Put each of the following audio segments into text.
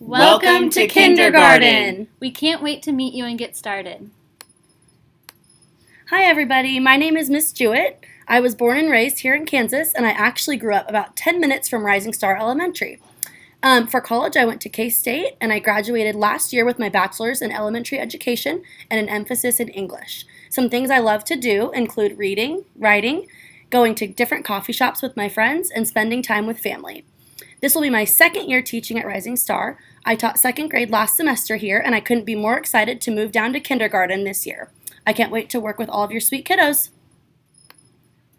Welcome to kindergarten! We can't wait to meet you and get started. Hi everybody, my name is Miss Jewett. I was born and raised here in Kansas, and I actually grew up about 10 minutes from Rising Star Elementary. For college, I went to K-State, and I graduated last year with my bachelor's in elementary education and an emphasis in English. Some things I love to do include reading, writing, going to different coffee shops with my friends, and spending time with family. This will be my second year teaching at Rising Star. I taught second grade last semester here, and I couldn't be more excited to move down to kindergarten this year. I can't wait to work with all of your sweet kiddos.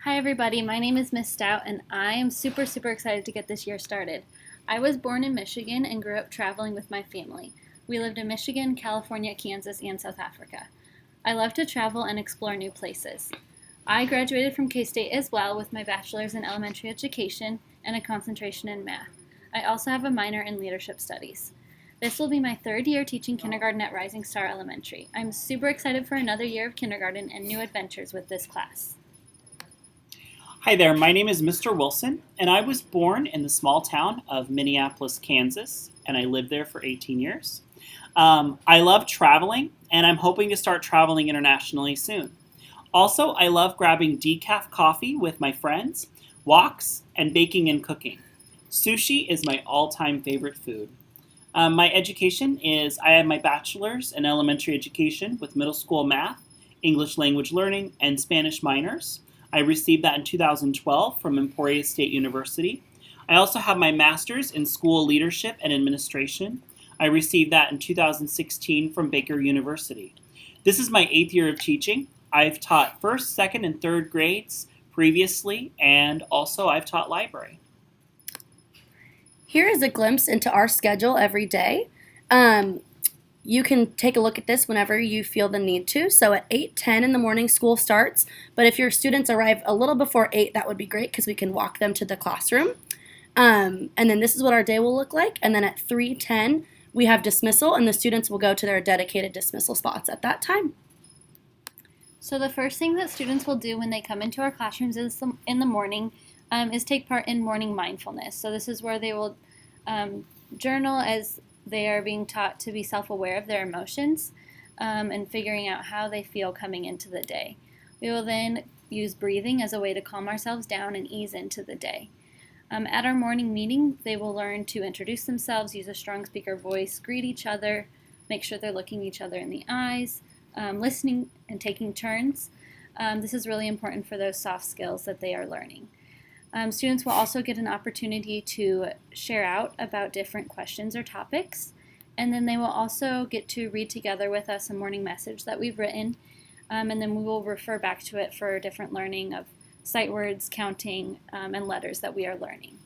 Hi everybody, my name is Miss Stout and I am super excited to get this year started. I was born in Michigan and grew up traveling with my family. We lived in Michigan, California, Kansas, and South Africa. I love to travel and explore new places. I graduated from K-State as well with my bachelor's in elementary education and a concentration in math. I also have a minor in leadership studies. This will be my third year teaching kindergarten at Rising Star Elementary. I'm super excited for another year of kindergarten and new adventures with this class. Hi there, my name is Mr. Wilson, and I was born in the small town of Minneapolis, Kansas, and I lived there for 18 years. I love traveling, and I'm hoping to start traveling internationally soon. Also, I love grabbing decaf coffee with my friends, walks, and baking and cooking. Sushi is my all-time favorite food. My education is I have my bachelor's in elementary education with middle school math, English language learning, and Spanish minors. I received that in 2012 from Emporia State University. I also have my master's in school leadership and administration. I received that in 2016 from Baker University. This is my 8th year of teaching. I've taught first, second, and third grades previously, and also I've taught library. Here is a glimpse into our schedule every day. You can take a look at this whenever you feel the need to. So at 8:10 in the morning, school starts. But if your students arrive a little before 8, that would be great because we can walk them to the classroom. And then this is what our day will look like. And then at 3:10, we have dismissal, and the students will go to their dedicated dismissal spots at that time. So the first thing that students will do when they come into our classrooms in the morning is take part in morning mindfulness. So this is where they will journal as they are being taught to be self-aware of their emotions and figuring out how they feel coming into the day. We will then use breathing as a way to calm ourselves down and ease into the day. At our morning meeting, they will learn to introduce themselves, use a strong speaker voice, greet each other, make sure they're looking each other in the eyes, listening and taking turns. This is really important for those soft skills that they are learning. Students will also get an opportunity to share out about different questions or topics, and then they will also get to read together with us a morning message that we've written, and then we will refer back to it for different learning of sight words, counting, and letters that we are learning.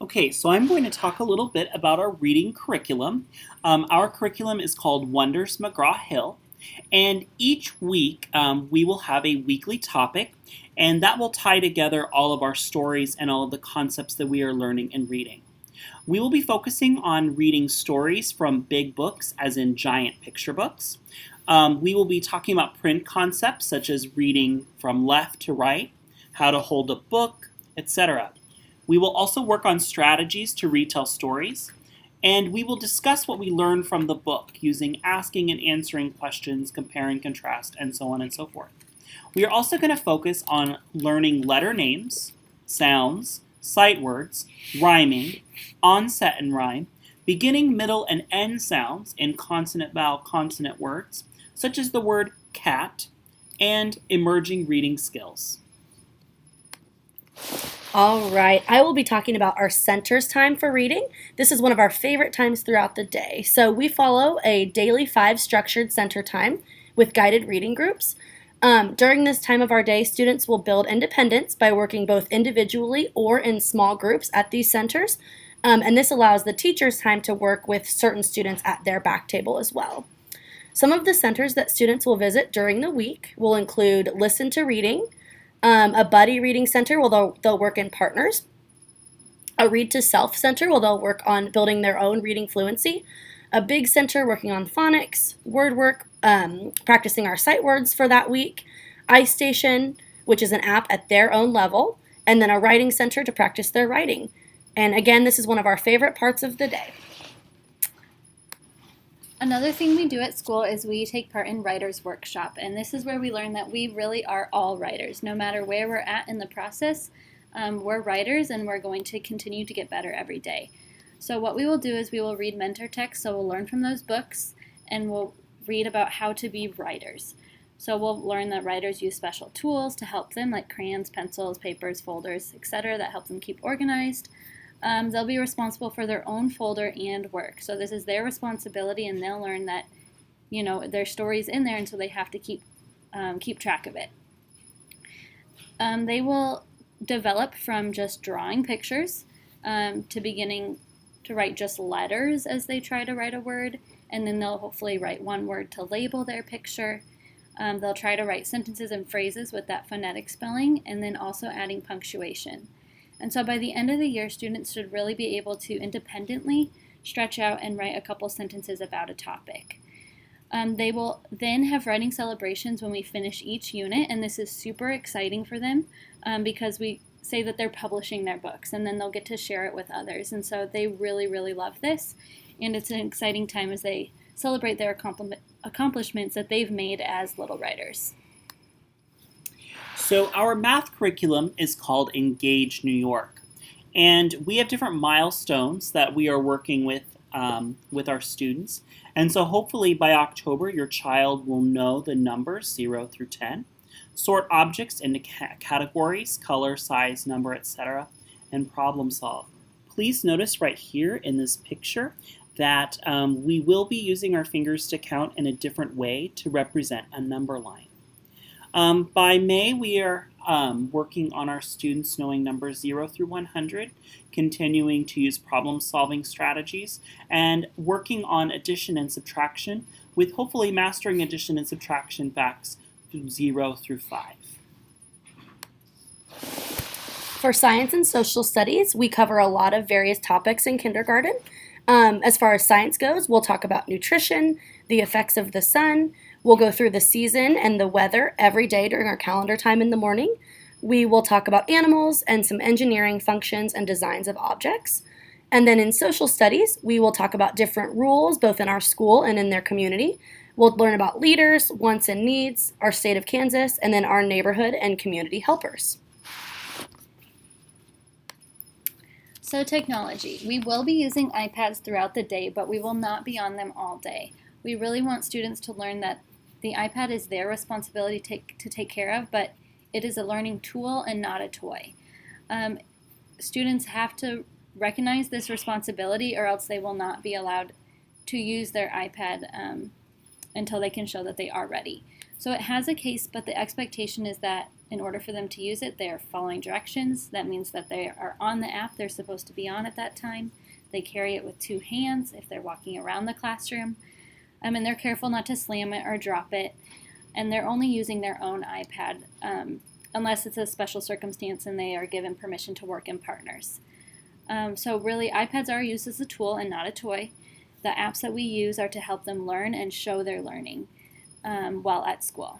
Okay, so I'm going to talk a little bit about our reading curriculum. Our curriculum is called Wonders McGraw-Hill, and each week we will have a weekly topic, and that will tie together all of our stories and all of the concepts that we are learning and reading. We will be focusing on reading stories from big books, as in giant picture books. We will be talking about print concepts such as reading from left to right, how to hold a book, etc. We will also work on strategies to retell stories, and we will discuss what we learned from the book using asking and answering questions, compare and contrast, and so on and so forth. We are also going to focus on learning letter names, sounds, sight words, rhyming, onset and rhyme, beginning, middle, and end sounds in consonant, vowel, consonant words, such as the word cat, and emerging reading skills. All right, I will be talking about our centers time for reading. This is one of our favorite times throughout the day. So we follow a daily 5 structured center time with guided reading groups. During this time of our day, students will build independence by working both individually or in small groups at these centers, and this allows the teachers time to work with certain students at their back table as well. Some of the centers that students will visit during the week will include Listen to Reading, a buddy reading center where they'll work in partners, a Read to Self center where they'll work on building their own reading fluency, a big center working on phonics, word work, practicing our sight words for that week, iStation, which is an app at their own level, and then a writing center to practice their writing. And again, this is one of our favorite parts of the day. Another thing we do at school is we take part in Writer's Workshop, and this is where we learn that we really are all writers. No matter where we're at in the process, we're writers and we're going to continue to get better every day. So what we will do is we will read mentor texts, so we'll learn from those books, and we'll read about how to be writers. So we'll learn that writers use special tools to help them, like crayons, pencils, papers, folders, etc., that help them keep organized. They'll be responsible for their own folder and work. So this is their responsibility, and they'll learn that, their story's in there, and so they have to keep track of it. They will develop from just drawing pictures to beginning to write just letters as they try to write a word, and then they'll hopefully write one word to label their picture. They'll try to write sentences and phrases with that phonetic spelling, and then also adding punctuation. And so by the end of the year, students should really be able to independently stretch out and write a couple sentences about a topic. They will then have writing celebrations when we finish each unit, and this is super exciting for them because we say that they're publishing their books, and then they'll get to share it with others. And so they really, really love this, and it's an exciting time as they celebrate their accomplishments that they've made as little writers. So our math curriculum is called Engage New York, and we have different milestones that we are working with our students. And so hopefully by October, your child will know the numbers 0 through 10, sort objects into categories, color, size, number, etc., and problem solve. Please notice right here in this picture that we will be using our fingers to count in a different way to represent a number line. By May, we are working on our students knowing numbers 0 through 100, continuing to use problem-solving strategies, and working on addition and subtraction, with hopefully mastering addition and subtraction facts from 0 through 5. For science and social studies, we cover a lot of various topics in kindergarten. As far as science goes, we'll talk about nutrition, the effects of the sun. We'll go through the season and the weather every day during our calendar time in the morning. We will talk about animals and some engineering functions and designs of objects. And then in social studies, we will talk about different rules, both in our school and in their community. We'll learn about leaders, wants and needs, our state of Kansas, and then our neighborhood and community helpers. So technology. We will be using iPads throughout the day, but we will not be on them all day. We really want students to learn that the iPad is their responsibility to take care of, but it is a learning tool and not a toy. Students have to recognize this responsibility, or else they will not be allowed to use their iPad until they can show that they are ready. So it has a case, but the expectation is that in order for them to use it, they are following directions. That means that they are on the app they're supposed to be on at that time. They carry it with 2 hands if they're walking around the classroom. And they're careful not to slam it or drop it. And they're only using their own iPad unless it's a special circumstance and they are given permission to work in partners. So really, iPads are used as a tool and not a toy. The apps that we use are to help them learn and show their learning while at school.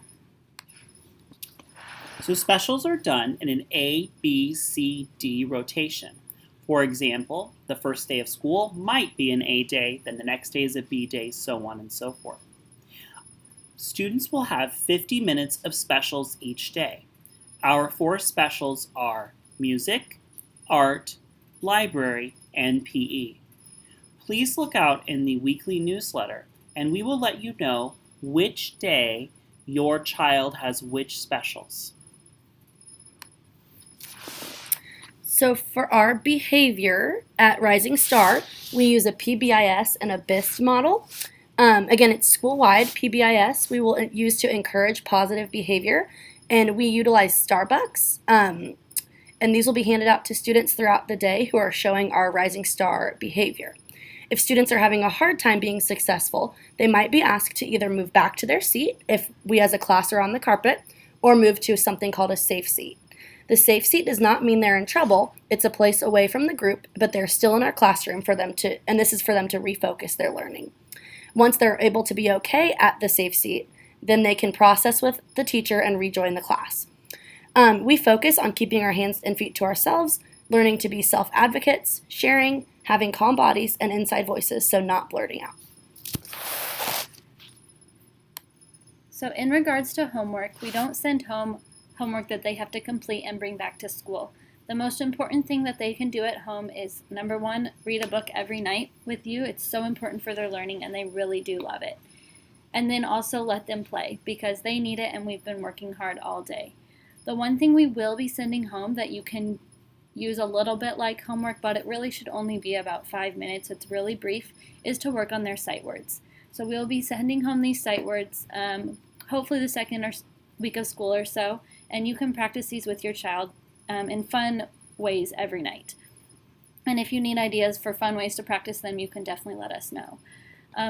So specials are done in an A, B, C, D rotation. For example, the first day of school might be an A day, then the next day is a B day, so on and so forth. Students will have 50 minutes of specials each day. Our 4 specials are music, art, library, and PE. Please look out in the weekly newsletter, and we will let you know which day your child has which specials. So for our behavior at Rising Star, we use a PBIS and a BIST model. Again, it's school-wide. PBIS we will use to encourage positive behavior, and we utilize Starbucks. And these will be handed out to students throughout the day who are showing our Rising Star behavior. If students are having a hard time being successful, they might be asked to either move back to their seat if we as a class are on the carpet, or move to something called a safe seat. The safe seat does not mean they're in trouble. It's a place away from the group, but they're still in our classroom and this is for them to refocus their learning. Once they're able to be okay at the safe seat, then they can process with the teacher and rejoin the class. We focus on keeping our hands and feet to ourselves, learning to be self-advocates, sharing, having calm bodies, and inside voices, so not blurting out. So in regards to homework, we don't send home homework that they have to complete and bring back to school. The most important thing that they can do at home is, number one, read a book every night with you. It's so important for their learning, and they really do love it. And then also let them play, because they need it, and we've been working hard all day. The one thing we will be sending home that you can use a little bit like homework, but it really should only be about 5 minutes, it's really brief, is to work on their sight words. So we'll be sending home these sight words, hopefully the second week of school or so, and you can practice these with your child in fun ways every night. And if you need ideas for fun ways to practice them, you can definitely let us know.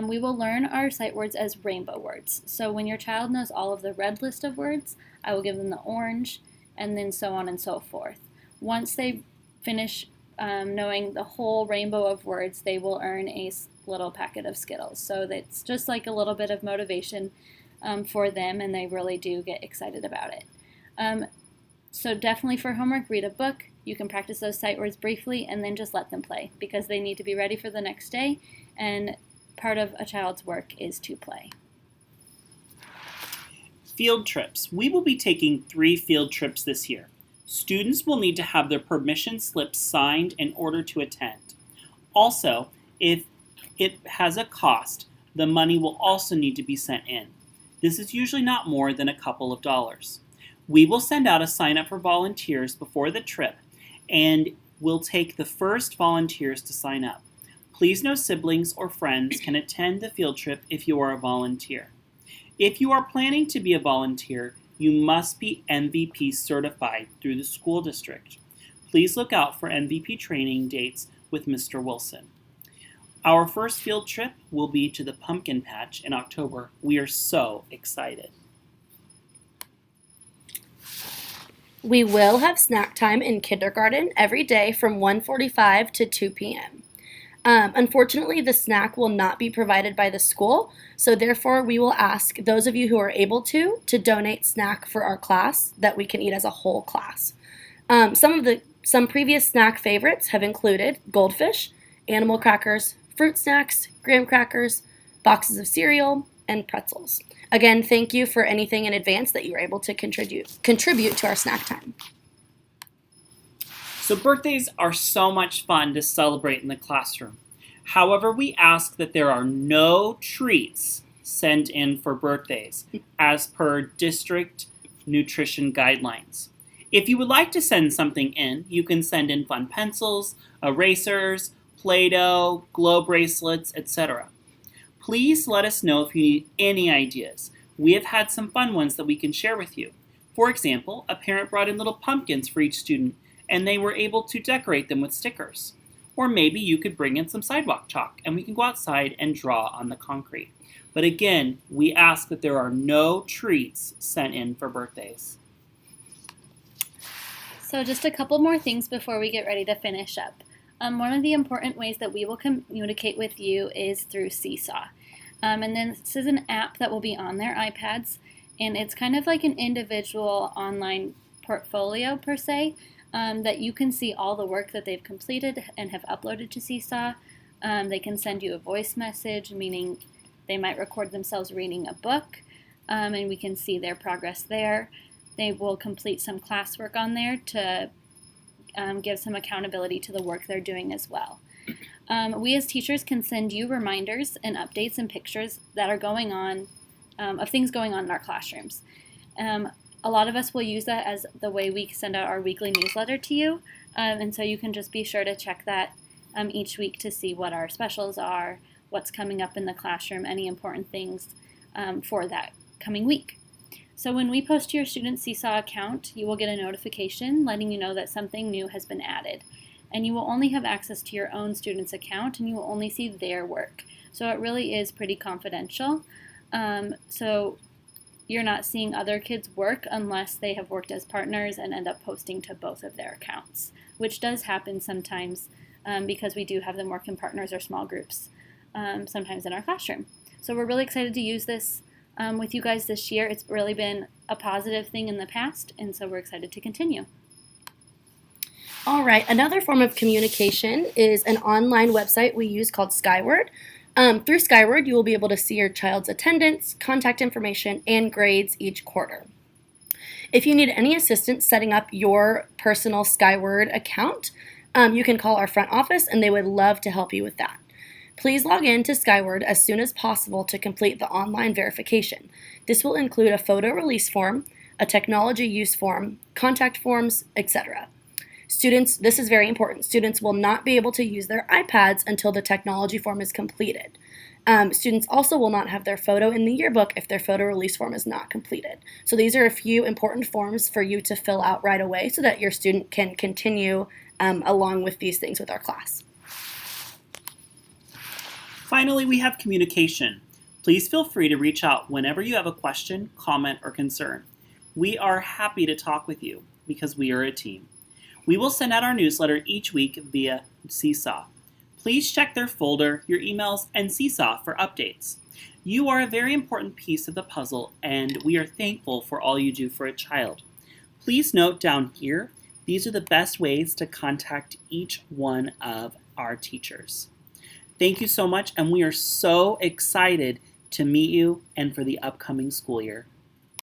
We will learn our sight words as rainbow words. So when your child knows all of the red list of words, I will give them the orange, and then so on and so forth. Once they finish knowing the whole rainbow of words, they will earn a little packet of Skittles. So that's just like a little bit of motivation for them, and they really do get excited about it. So definitely for homework, read a book. You can practice those sight words briefly, and then just let them play, because they need to be ready for the next day, and part of a child's work is to play. Field trips. We will be taking 3 field trips this year. Students will need to have their permission slips signed in order to attend. Also, if it has a cost, the money will also need to be sent in. This is usually not more than a couple of dollars. We will send out a sign up for volunteers before the trip, and we'll take the first volunteers to sign up. Please, no siblings or friends can attend the field trip if you are a volunteer. If you are planning to be a volunteer, you must be MVP certified through the school district. Please look out for MVP training dates with Mr. Wilson. Our first field trip will be to the pumpkin patch in October. We are so excited. We will have snack time in kindergarten every day from 1:45 to 2 p.m. Unfortunately, the snack will not be provided by the school, so therefore we will ask those of you who are able to donate snack for our class that we can eat as a whole class. Some previous snack favorites have included goldfish, animal crackers, fruit snacks, graham crackers, boxes of cereal, and pretzels. Again, thank you for anything in advance that you were able to contribute to our snack time. So birthdays are so much fun to celebrate in the classroom. However, we ask that there are no treats sent in for birthdays as per district nutrition guidelines. If you would like to send something in, you can send in fun pencils, erasers, Play-Doh, glow bracelets, etc. Please let us know if you need any ideas. We have had some fun ones that we can share with you. For example, a parent brought in little pumpkins for each student, and they were able to decorate them with stickers. Or maybe you could bring in some sidewalk chalk, and we can go outside and draw on the concrete. But again, we ask that there are no treats sent in for birthdays. So just a couple more things before we get ready to finish up. One of the important ways that we will communicate with you is through Seesaw. And then this is an app that will be on their iPads, and it's kind of like an individual online portfolio per se, that you can see all the work that they've completed and have uploaded to Seesaw. They can send you a voice message, meaning they might record themselves reading a book, and we can see their progress there. They will complete some classwork on there to give some accountability to the work they're doing as well. We as teachers can send you reminders and updates and pictures that are going on, of things going on in our classrooms. A lot of us will use that as the way we send out our weekly newsletter to you, and so you can just be sure to check that each week to see what our specials are, what's coming up in the classroom, any important things for that coming week. So when we post to your student Seesaw account, you will get a notification letting you know that something new has been added. And you will only have access to your own student's account, and you will only see their work. So it really is pretty confidential. So you're not seeing other kids' work unless they have worked as partners and end up posting to both of their accounts, which does happen sometimes because we do have them work in partners or small groups sometimes in our classroom. So we're really excited to use this with you guys this year. It's really been a positive thing in the past, and so we're excited to continue. All right, another form of communication is an online website we use called Skyward. Through Skyward, you will be able to see your child's attendance, contact information, and grades each quarter. If you need any assistance setting up your personal Skyward account, you can call our front office and they would love to help you with that. Please log in to Skyward as soon as possible to complete the online verification. This will include a photo release form, a technology use form, contact forms, etc. Students, this is very important, students will not be able to use their iPads until the technology form is completed. Students also will not have their photo in the yearbook if their photo release form is not completed. So these are a few important forms for you to fill out right away so that your student can continue along with these things with our class. Finally, we have communication. Please feel free to reach out whenever you have a question, comment, or concern. We are happy to talk with you because we are a team. We will send out our newsletter each week via Seesaw. Please check their folder, your emails, and Seesaw for updates. You are a very important piece of the puzzle, and we are thankful for all you do for a child. Please note down here, these are the best ways to contact each one of our teachers. Thank you so much, and we are so excited to meet you and for the upcoming school year.